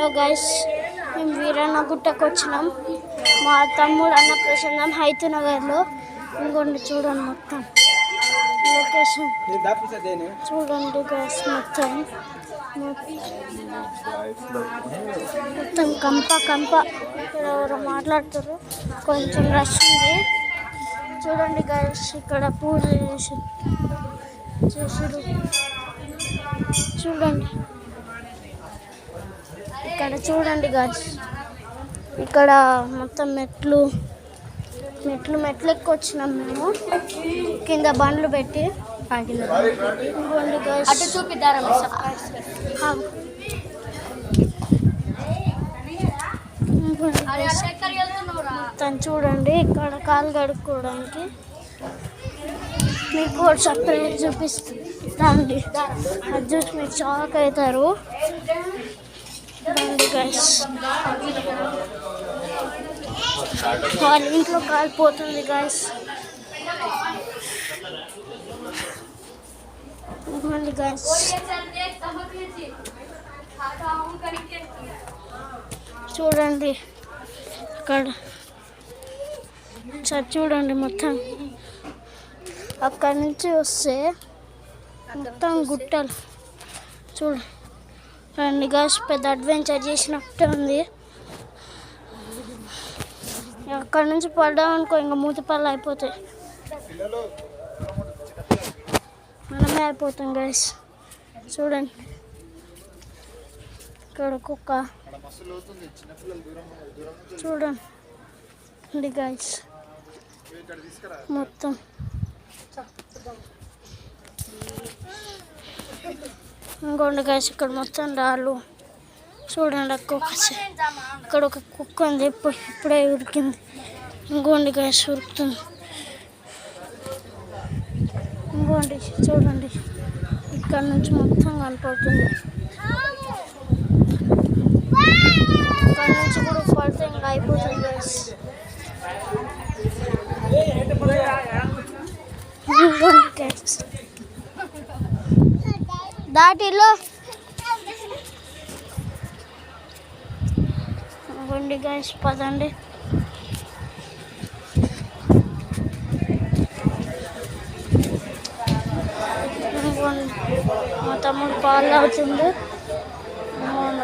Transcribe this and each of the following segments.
Hello guys, మేము వీరన్న గుట్టకు వచ్చినాం. మా తమ్ముడు అన్న ప్రసన్నం హైతనగర్లో. ఇంకొండి చూడండి మొత్తం లొకేషన్ చూడండి గైస్. మొత్తం కంప ఇక్కడ ఎవరో మాట్లాడుతారు. కొంచెం రష్ ఉంది. చూడండి గైస్, ఇక్కడ పూజ చేసుడు చూడండి. ఇక్కడ చూడండి గైస్, ఇక్కడ మొత్తం మెట్లు ఎక్కొచ్చినాం మేము. కింద బండ్లు పెట్టి ఇంకోండి గైస్, అటు చూపిద్దారా మొత్తం చూడండి. ఇక్కడ కాలు కడుక్కోవడానికి మీకు సపరేట్ చూపిస్తాండి. అది చూసి మీరు షాక్ అవుతారు. గైస్, వాళ్ళ ఇంట్లో కాలిపోతుంది గైస్. గైస్ చూడండి అక్కడ చూడండి మొత్తం. అక్కడి నుంచి వస్తే మొత్తం గుట్టలు చూడండి గైస్. పెద్ద అడ్వెంచర్ చేసినట్టే ఉంది. అక్కడ నుంచి పడ్డామనుకో ఇంకా మూతిపళ్ళు అయిపోతాయి, మనమే అయిపోతాం గైస్. చూడండి ఇక్కడ కుక్క చూడండి గైస్. మొత్తం ఇంకోండి గైస్, ఇక్కడ మొత్తం రాళ్ళు చూడండి. ఇక్కడ ఒక కుక్క ఉంది, ఇప్పుడే ఉరికింది. ఇంకోండి గైస్, ఉరుకుతుంది. ఇంకోండి చూడండి, ఇక్కడ నుంచి మొత్తం కనపడుతుంది. ఇక్కడ నుంచి కూడా పడితే ఇంకా అయిపోతుంది గైస్. దాటిలో ఇంకోండి గైస్, పదండి. మా తమ్ముడు పాలు తాగుతుంది.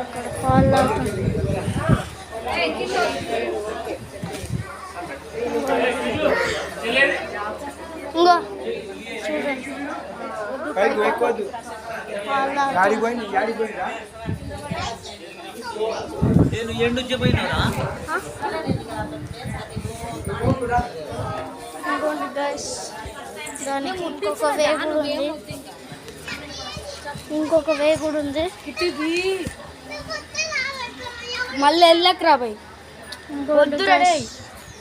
అక్కడ పాలు తాగుతుంది. ఇంకో చూడండి దానికి ఇంకొక వే కూడా ఉంది. మళ్ళీ వెళ్ళకు రాబాయి.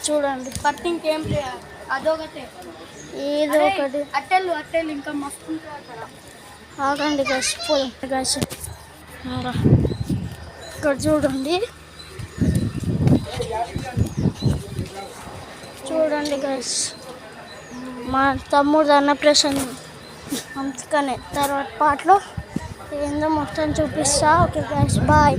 చూడండి పట్టింకేం అదొకటి ఏదో ఒకటి అట్టెలు ఇంకా మస్తు ఆగండి గైస్. గైస్ ఇక్కడ చూడండి గైస్, మా తమ్ముడు అన్న ప్రసన్నం. అందుకనే తర్వాత పాటలో ఏందో మొత్తం చూపిస్తా. Okay guys, bye.